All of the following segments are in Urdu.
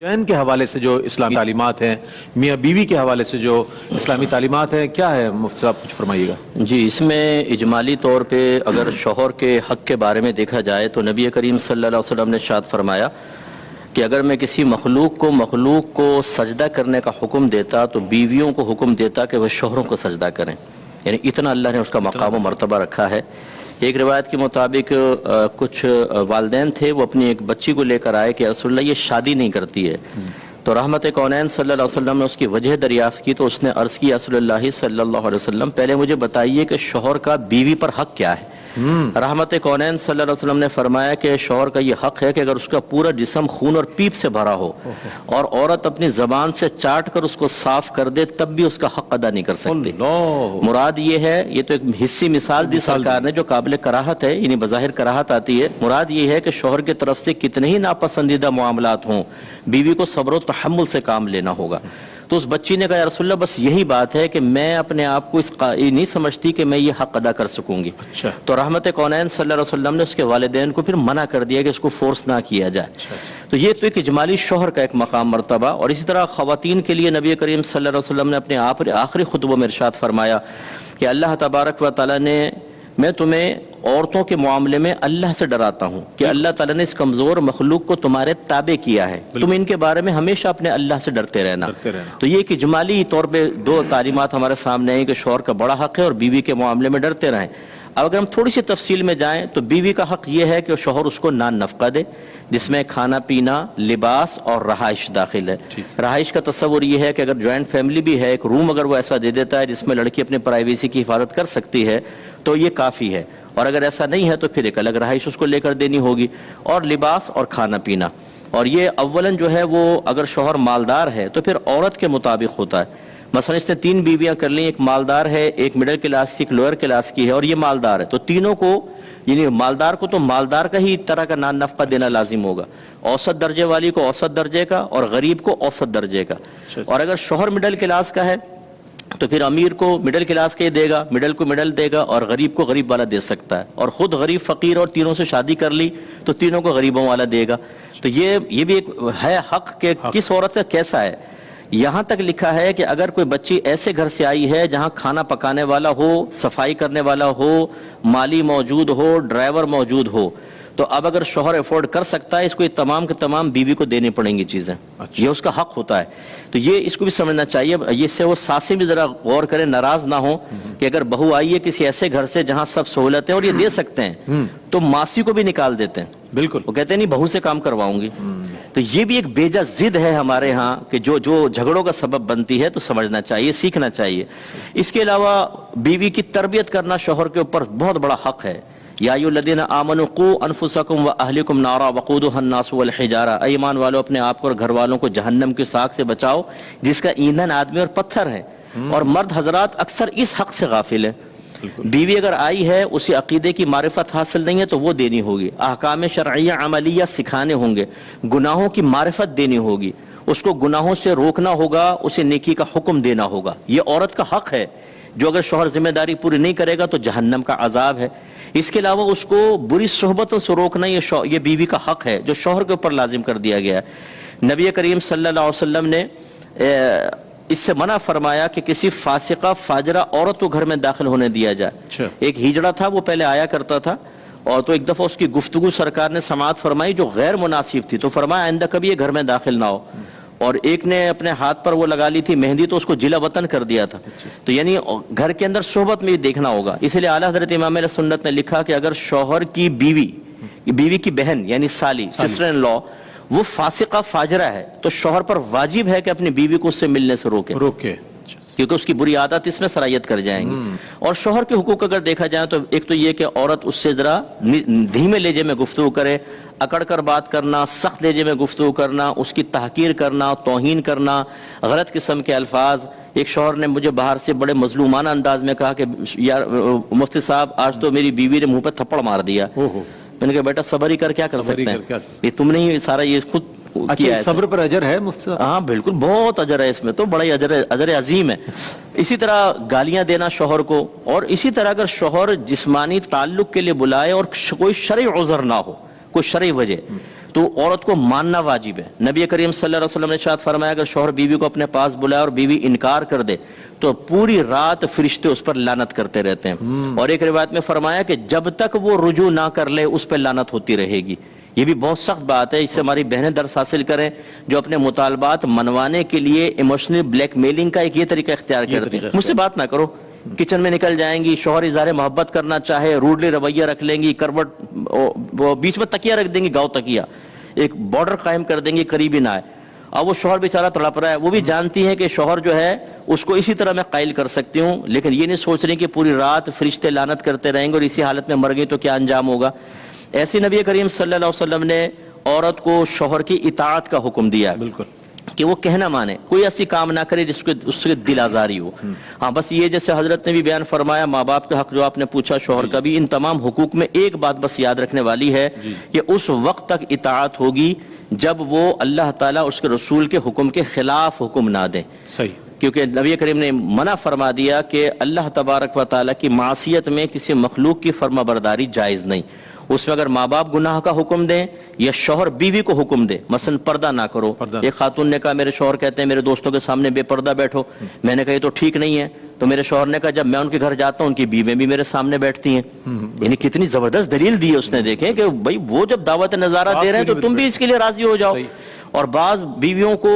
چین کے حوالے سے جو اسلامی تعلیمات ہیں، میاں بیوی کے حوالے سے جو اسلامی تعلیمات ہیں، کیا ہے مفتی صاحب کچھ فرمائیے گا؟ جی، اس میں اجمالی طور پہ اگر شوہر کے حق کے بارے میں دیکھا جائے تو نبی کریم صلی اللہ علیہ وسلم نے ارشاد فرمایا کہ اگر میں کسی مخلوق کو سجدہ کرنے کا حکم دیتا تو بیویوں کو حکم دیتا کہ وہ شوہروں کو سجدہ کریں، یعنی اتنا اللہ نے اس کا مقام و مرتبہ رکھا ہے۔ ایک روایت کے مطابق کچھ والدین تھے، وہ اپنی ایک بچی کو لے کر آئے کہ رسول اللہ یہ شادی نہیں کرتی ہے، تو رحمت کونین صلی اللہ علیہ وسلم نے اس کی وجہ دریافت کی تو اس نے عرض کی رسول اللہ صلی اللہ علیہ وسلم پہلے مجھے بتائیے کہ شوہر کا بیوی پر حق کیا ہے۔ رحمت کونین صلی اللہ علیہ وسلم نے فرمایا کہ شوہر کا یہ حق ہے کہ اگر اس کا پورا جسم خون اور پیپ سے بھرا ہو اور عورت اپنی زبان سے چاٹ کر اس کو صاف کر دے تب بھی اس کا حق ادا نہیں کر سکتی۔ مراد یہ ہے، یہ تو ایک حصی مثال دی سرکار نے جو قابل کراہت ہے، یعنی بظاہر کراہت آتی ہے، مراد یہ ہے کہ شوہر کی طرف سے کتنے ہی ناپسندیدہ معاملات ہوں، بیوی کو صبر و تحمل سے کام لینا ہوگا۔ تو اس بچی نے کہا یا رسول اللہ بس یہی بات ہے کہ میں اپنے آپ کو نہیں سمجھتی کہ میں یہ حق ادا کر سکوں گی۔ تو رحمت کونین صلی اللہ علیہ وسلم نے اس کے والدین کو پھر منع کر دیا کہ اس کو فورس نہ کیا جائے۔ تو یہ تو ایک اجمالی شوہر کا ایک مقام مرتبہ، اور اسی طرح خواتین کے لیے نبی کریم صلی اللہ علیہ وسلم نے اپنے آخری خطبوں میں ارشاد فرمایا کہ اللہ تبارک و تعالیٰ نے میں تمہیں عورتوں کے معاملے میں اللہ سے ڈراتا ہوں کہ اللہ تعالیٰ نے اس کمزور مخلوق کو تمہارے تابع کیا ہے، تم ان کے بارے میں ہمیشہ اپنے اللہ سے ڈرتے رہنا۔ تو یہ ایک اجمالی طور پہ دو تعلیمات ہمارے سامنے ہیں کہ شوہر کا بڑا حق ہے اور بیوی کے معاملے میں ڈرتے رہیں۔ اب اگر ہم تھوڑی سی تفصیل میں جائیں تو بیوی کا حق یہ ہے کہ شوہر اس کو نان نفقہ دے، جس میں کھانا پینا، لباس اور رہائش داخل ہے۔ رہائش کا تصور یہ ہے کہ اگر جوائنٹ فیملی بھی ہے، ایک روم اگر وہ ایسا دے دیتا ہے جس میں لڑکی اپنے پرائیویسی کی حفاظت کر سکتی ہے تو یہ کافی ہے، اور اگر ایسا نہیں ہے تو پھر ایک الگ رہائش اس کو لے کر دینی ہوگی، اور لباس اور کھانا پینا۔ اور یہ اولاً جو ہے وہ اگر شوہر مالدار ہے تو پھر عورت کے مطابق ہوتا ہے۔ مثلا اس نے 3 بیویاں کر لیں، ایک مالدار ہے، ایک مڈل کلاس کی، ایک لوئر کلاس کی ہے، اور یہ مالدار ہے، تو تینوں کو یعنی مالدار کو تو مالدار کا ہی طرح کا نان نفقہ دینا لازم ہوگا، اوسط درجے والی کو اوسط درجے کا اور غریب کو اوسط درجے کا۔ اور اگر شوہر مڈل کلاس کا ہے تو پھر امیر کو مڈل کلاس کے دے گا، مڈل کو مڈل دے گا، اور غریب کو غریب والا دے سکتا ہے، اور خود غریب فقیر اور تینوں سے شادی کر لی تو تینوں کو غریبوں والا دے گا۔ تو یہ بھی ایک ہے حق کہ کس عورت کا کیسا ہے۔ یہاں تک لکھا ہے کہ اگر کوئی بچی ایسے گھر سے آئی ہے جہاں کھانا پکانے والا ہو، صفائی کرنے والا ہو، مالی موجود ہو، ڈرائیور موجود ہو، تو اب اگر شوہر افورڈ کر سکتا ہے اس کو یہ تمام کے تمام بیوی کو دینی پڑیں گی چیزیں، یہ اس کا حق ہوتا ہے۔ تو یہ اس کو بھی سمجھنا چاہیے، اس سے وہ ساسیں بھی ذرا غور کریں، ناراض نہ ہوں کہ اگر بہو آئی ہے کسی ایسے گھر سے جہاں سب سہولتیں اور یہ دے سکتے ہیں تو ماسی کو بھی نکال دیتے ہیں، بالکل وہ کہتے ہیں نہیں بہو سے کام کرواؤں گی۔ تو یہ بھی ایک بیجا ضد ہے ہمارے ہاں کہ جو جھگڑوں کا سبب بنتی ہے، تو سمجھنا چاہیے، سیکھنا چاہیے۔ اس کے علاوہ بیوی کی تربیت کرنا شوہر کے اوپر بہت بڑا حق ہے۔ یا ایھا الذین آمنوا قوا انفسکم واہلکم نارا وقودھا الناس والحجارہ، اے ایمان والو اپنے آپ کو اور گھر والوں کو جہنم کی ساکھ سے بچاؤ جس کا ایندھن آدمی اور پتھر ہے۔ اور مرد حضرات اکثر اس حق سے غافل ہے۔ بیوی اگر آئی ہے اسے عقیدے کی معرفت حاصل نہیں ہے تو وہ دینی ہوگی، احکام شرعیہ عملیہ سکھانے ہوں گے، گناہوں کی معرفت دینی ہوگی، اس کو گناہوں سے روکنا ہوگا، اسے نیکی کا حکم دینا ہوگا۔ یہ عورت کا حق ہے، جو اگر شوہر ذمہ داری پوری نہیں کرے گا تو جہنم کا عذاب ہے۔ اس کے علاوہ اس کو بری صحبتوں سے روکنا یہ بیوی کا حق ہے جو شوہر کے اوپر لازم کر دیا گیا ہے۔ نبی کریم صلی اللہ علیہ وسلم نے اس سے منع فرمایا کہ کسی فاسقہ فاجرہ عورت کو گھر میں داخل ہونے دیا جائے۔ ایک ہجڑا تھا، وہ پہلے آیا کرتا تھا، اور تو ایک دفعہ اس کی گفتگو سرکار نے سماعت فرمائی جو غیر مناسب تھی، تو فرمایا آئندہ کبھی یہ گھر میں داخل نہ ہو۔ اور ایک نے اپنے ہاتھ پر وہ لگا لی تھی مہندی، تو اس کو جلا وطن کر دیا تھا۔ تو یعنی گھر کے اندر صحبت میں یہ دیکھنا ہوگا۔ اس لیے اعلیٰ حضرت امام اہل سنت نے لکھا کہ اگر شوہر کی بیوی کی بہن یعنی سالی سسٹر ان لا وہ فاسقہ فاجرہ ہے تو شوہر پر واجب ہے کہ اپنی بیوی کو اس سے ملنے سے روکے، کیونکہ اس کی بری عادت اس میں سرایت کر جائیں گی۔ اور شوہر کے حقوق اگر دیکھا جائے تو ایک تو یہ کہ عورت اس سے ذرا دھیمے لہجے میں گفتگو کرے، اکڑ کر بات کرنا، سخت لہجے میں گفتگو کرنا، اس کی تحقیر کرنا، توہین کرنا، غلط قسم کے الفاظ۔ ایک شوہر نے مجھے باہر سے بڑے مظلومانہ انداز میں کہا کہ یار مفتی صاحب آج تو میری بیوی نے منہ پہ تھپڑ مار دیا۔ میں نے کہا بیٹا صبر ہی کر کیا کر سکتے ہیں، یہ تم نے ہی سارا یہ خود کیا ہے۔ صبر پر اجر ہے مفتی صاحب؟ ہاں بالکل، بہت اجر ہے اس میں، تو بڑا ہی اجر عظیم ہے۔ اسی طرح گالیاں دینا شوہر کو، اور اسی طرح اگر شوہر جسمانی تعلق کے لیے بلائے اور کوئی شرعی عذر نہ ہو، کوئی شرعی وجہ، تو عورت کو ماننا واجب ہے. نبی کریم صلی اللہ علیہ وسلم نے ارشاد فرمایا اگر شوہر بیوی کو اپنے پاس بلائے اور بیوی انکار کر دے تو پوری رات فرشتے اس پر لعنت کرتے رہتے ہیں. اور ایک روایت میں فرمایا کہ جب تک وہ رجوع نہ کر لے اس پہ لعنت ہوتی رہے گی. یہ بھی بہت سخت بات ہے. اس سے ہماری بہنیں درس حاصل کریں جو اپنے مطالبات منوانے کے لیے ایموشنل بلیک میلنگ کا ایک یہ طریقہ اختیار کرتے ہیں. مجھ سے بات نہ کرو, کچن میں نکل جائیں گی, شوہر اظہار محبت کرنا چاہے روڈلی رویہ رکھ لیں گی, کروٹ وہ بیچ میں تکیہ رکھ دیں گی, گاؤ تکیہ, ایک بارڈر قائم کر دیں گی قریبی نہ آئے. اب وہ شوہر بیچارہ تڑپ رہا ہے, وہ بھی جانتی ہیں کہ شوہر جو ہے اس کو اسی طرح میں قائل کر سکتی ہوں, لیکن یہ نہیں سوچ رہی کہ پوری رات فرشتے لعنت کرتے رہیں گے اور اسی حالت میں مر گئی تو کیا انجام ہوگا. ایسی نبی کریم صلی اللہ علیہ وسلم نے عورت کو شوہر کی اطاعت کا حکم دیا ہے, بالکل, کہ وہ کہنا مانے, کوئی ایسی کام نہ کرے جس کو اس کے دل آزاری ہو. ہاں بس یہ جیسے حضرت نے بھی بیان فرمایا ماں باپ کے حق جو آپ نے پوچھا شوہر کا بھی, ان تمام حقوق میں ایک بات بس یاد رکھنے والی ہے کہ اس وقت تک اطاعت ہوگی جب وہ اللہ تعالیٰ اس کے رسول کے حکم کے خلاف حکم نہ دیں. صحیح, کیونکہ نبی کریم نے منع فرما دیا کہ اللہ تبارک و تعالیٰ کی معصیت میں کسی مخلوق کی فرما برداری جائز نہیں. اس میں اگر ماں باپ گناہ کا حکم دیں یا شوہر بیوی کو حکم دے, مثلا پردہ نہ کرو. ایک خاتون نے کہا میرے شوہر کہتے ہیں میرے دوستوں کے سامنے بے پردہ بیٹھو. میں نے کہا یہ تو ٹھیک نہیں ہے. تو میرے شوہر نے کہا جب میں ان کے گھر جاتا ہوں ان کی بیویاں بھی میرے سامنے بیٹھتی ہیں. یعنی کتنی زبردست دلیل دی ہے اس نے, دیکھیں کہ بھائی وہ جب دعوت نظارہ دے رہے ہیں تو تم بھی اس کے لیے راضی ہو جاؤ. اور بعض بیویوں کو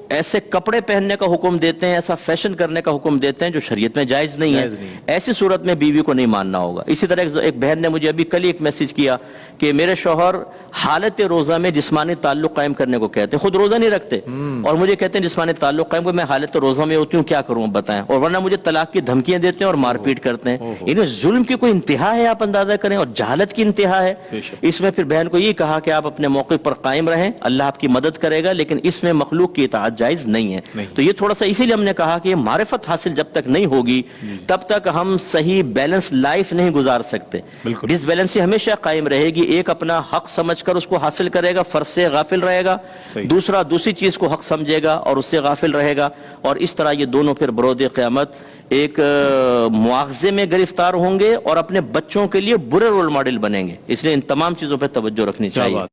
ایسے کپڑے پہننے کا حکم دیتے ہیں, ایسا فیشن کرنے کا حکم دیتے ہیں جو شریعت میں جائز نہیں ہے. ایسی صورت میں بیوی کو نہیں ماننا ہوگا. اسی طرح ایک بہن نے مجھے ابھی کل ایک میسج کیا کہ میرے شوہر حالت روزہ میں جسمانی تعلق قائم کرنے کو کہتے ہیں, خود روزہ نہیں رکھتے اور مجھے کہتے ہیں جسمانی تعلق قائم کو. میں حالت روزہ میں ہوتی ہوں, کیا کروں بتائیں, اور ورنہ مجھے طلاق کی دھمکیاں دیتے ہیں اور مار پیٹ کرتے ہیں. انہیں ظلم کی کوئی انتہا ہے, آپ اندازہ کریں, اور جہالت کی انتہا ہے. اس میں پھر بہن کو یہ کہا کہ آپ اپنے موقع پر قائم رہیں, اللہ آپ کی مدد کرے گا, لیکن اس میں مخلوق کی اطاعت جائز نہیں ہے. تو یہ تھوڑا سا اسی لیے ہم نے کہا کہ معرفت حاصل جب تک نہیں ہوگی تب تک ہم صحیح بیلنس لائف نہیں گزار سکتے. ڈس بیلنسی ہمیشہ قائم رہے گی. ایک اپنا حق سمجھ کر اس کو حاصل کرے گا, فرض سے غافل رہے گا, دوسرا دوسری چیز کو حق سمجھے گا اور اس سے غافل رہے گا, اور اس طرح یہ دونوں پھر برود قیامت ایک مواخذے میں گرفتار ہوں گے اور اپنے بچوں کے لیے برے رول ماڈل بنیں گے. اس لیے ان تمام چیزوں پہ توجہ رکھنی چاہیے.